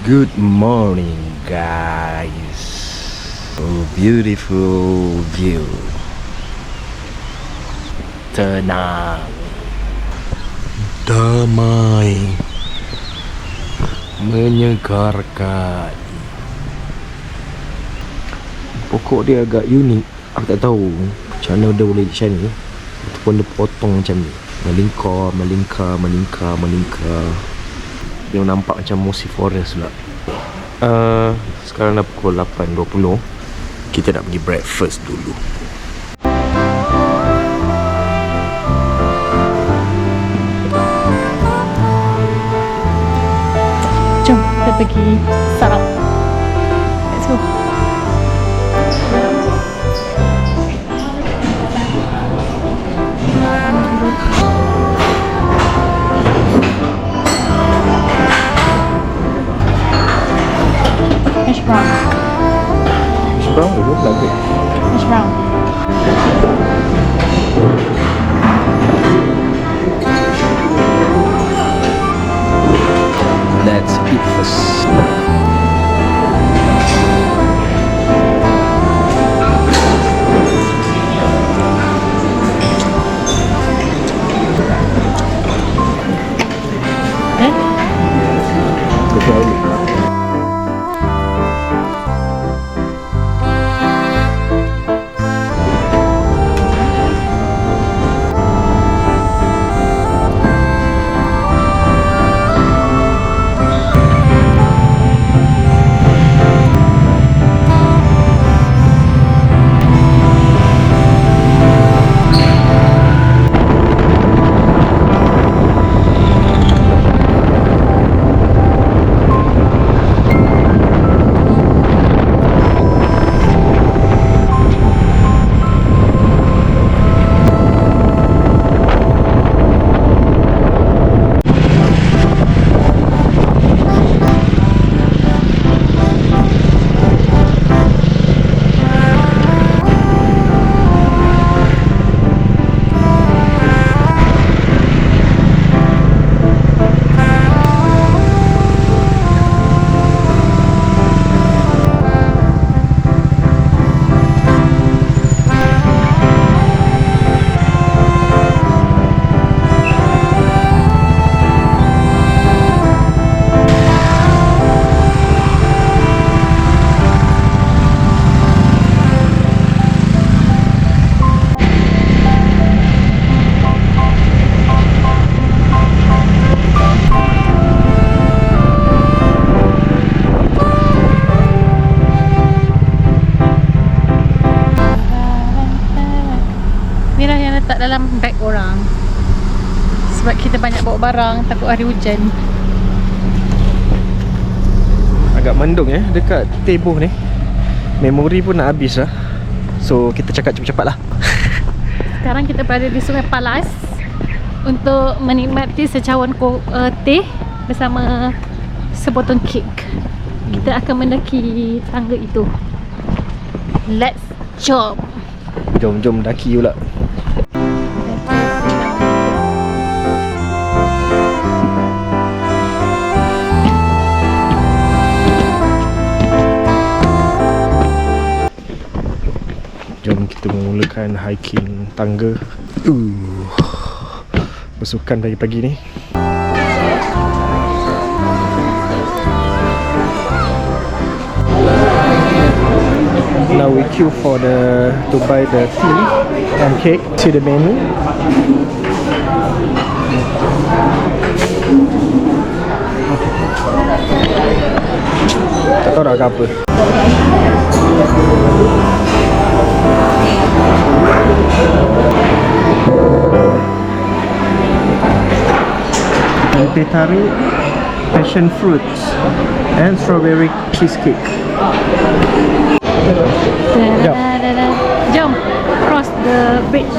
Good morning, guys. Oh, beautiful view. Tenang, damai, menyegarkan. Pokok dia agak unik. Aku tak tahu macam mana dia boleh macam ni, ataupun dia potong macam ni, melingkar. Dia nampak macam mossy forest pula. Sekarang dah pukul 8.20. Kita nak pergi breakfast dulu. Jom kita pergi sarap. Let's go. Hash brown. Hash brown dulu lagi. Hash brown. Let's eat first. Dalam beg orang sebab kita banyak bawa barang, takut hari hujan. Agak mendung dekat Teboh ni. Memori pun nak habis lah. So kita cakap cepat-cepat lah. Sekarang kita berada di Sungai Palas untuk menikmati secawan teh bersama sepotong kek. Kita akan mendaki tangga itu. Let's jump. Jom daki pula. Jom kita memulakan hiking tangga. Bersukan pagi-pagi ni. Now we queue for to buy the tea and cake. See the menu. Tak tahu nak ke apa. Teh tarik, passion fruits and strawberry cheesecake. Jom cross the bridge.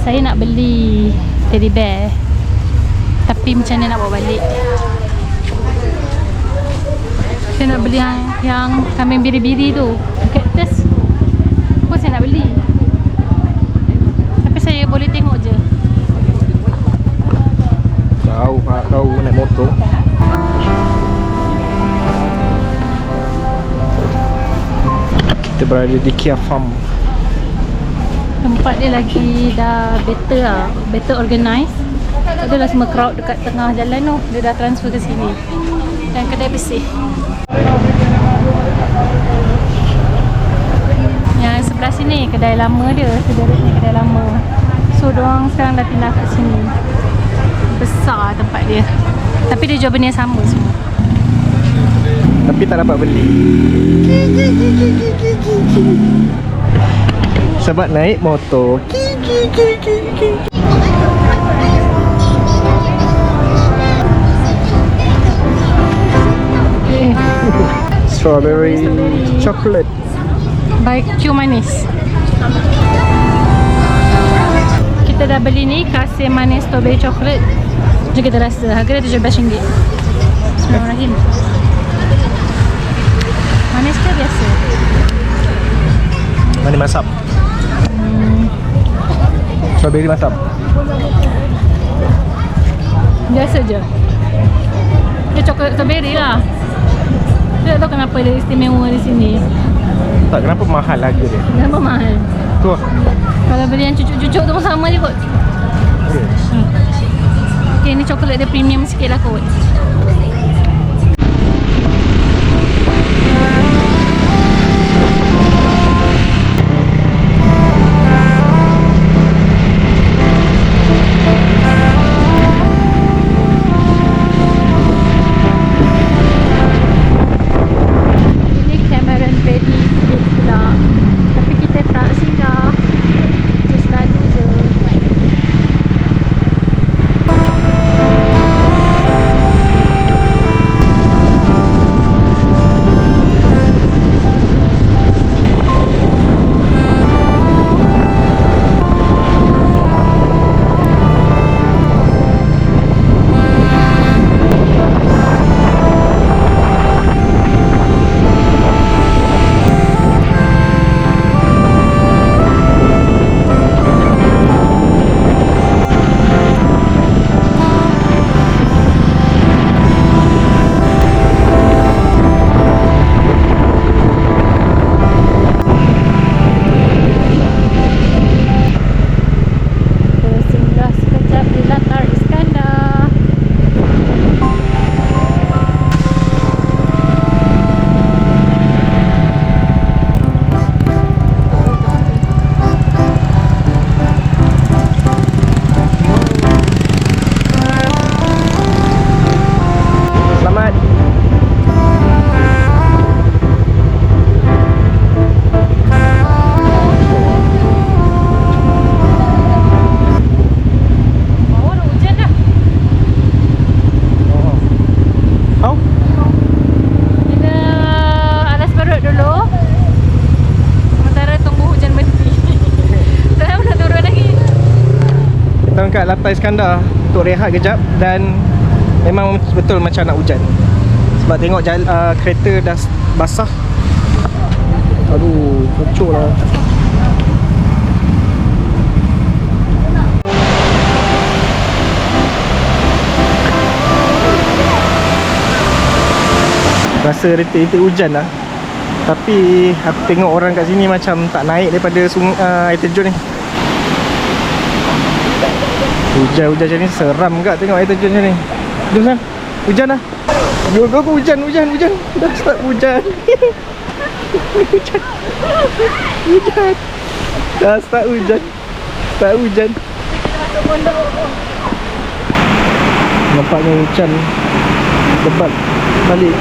Saya nak beli teddy bear, tapi macam mana nak bawa balik. Saya nak beli yang kambing biri-biri tu, cactus pun saya nak beli, tapi saya boleh tengok je. Tahu naik motor. Kita berada di Kia Farm. Tempat dia lagi dah better lah, better organised. Tak adalah semua crowd dekat tengah jalan tu. Dia dah transfer ke sini. Dan kedai bersih. Yang sebelah sini kedai lama dia. Sederet ni kedai lama. So diorang sekarang dah pindah kat sini. Besar tempat dia. Tapi dia jual benda yang sama semua. Tapi tak dapat beli sebab naik motor. Strawberry chocolate by Q Manis. Kita dah beli ni kasih manis strawberry chocolate. Jom kita rasa. Harga dia RM17. Bismillahirrahmanirrahim. Manis ke biasa? Manis masam. Strawberry masam. Biasa je. Dia coklat strawberry lah. Saya tak tahu kenapa dia istimewa di sini. Tak, kenapa mahal harga dia? Kenapa mahal? Tu lah. Kalau beli yang cucuk-cucuk tu pun sama je kot. Okay, ni coklat dia premium sikit lah kot. Kat Latar Iskandar untuk rehat kejap dan memang betul macam nak hujan. Sebab tengok kereta dah basah. Aduh, kecoh lah. Rasa rintik-rintik hujan lah. Tapi aku tengok orang kat sini macam tak naik daripada air terjun ni. Hujan-hujan macam ni seram kat tengok air terjun macam ni. Jom lah, hujan lah. Yo, hujan. Dah start hujan. Hujan. Dah start hujan. Nampaknya hujan lebat balik.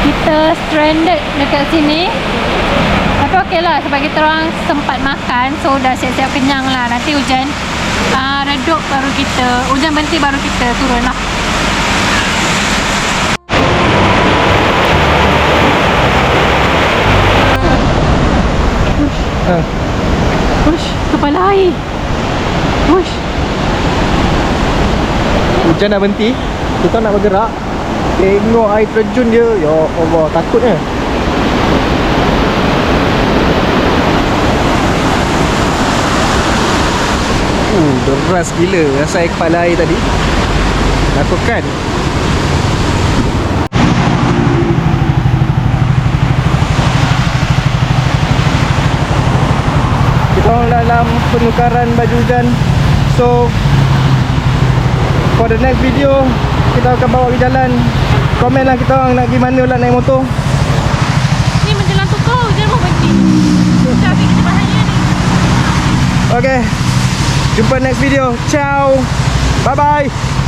Kita stranded dekat sini. Tapi okey lah sebab kita orang sempat makan. So dah siap-siap kenyang lah. Nanti hujan redup baru kita, hujan berhenti baru kita turun lah. Hujan dah berhenti. Kita nak bergerak. Tengok air terjun dia. Ya Allah, takutnya. Deras gila rasa air kepala air tadi. Takutkan. Kita orang dalam penukaran baju hujan. So for the next video kita akan bawa pergi jalan. Komen lah kita orang nak pergi mana lah naik motor. Ni menjelang tukar hujan mau berhenti. Tapi kita bahaya ni. Okay, jumpa next video. Ciao. Bye bye.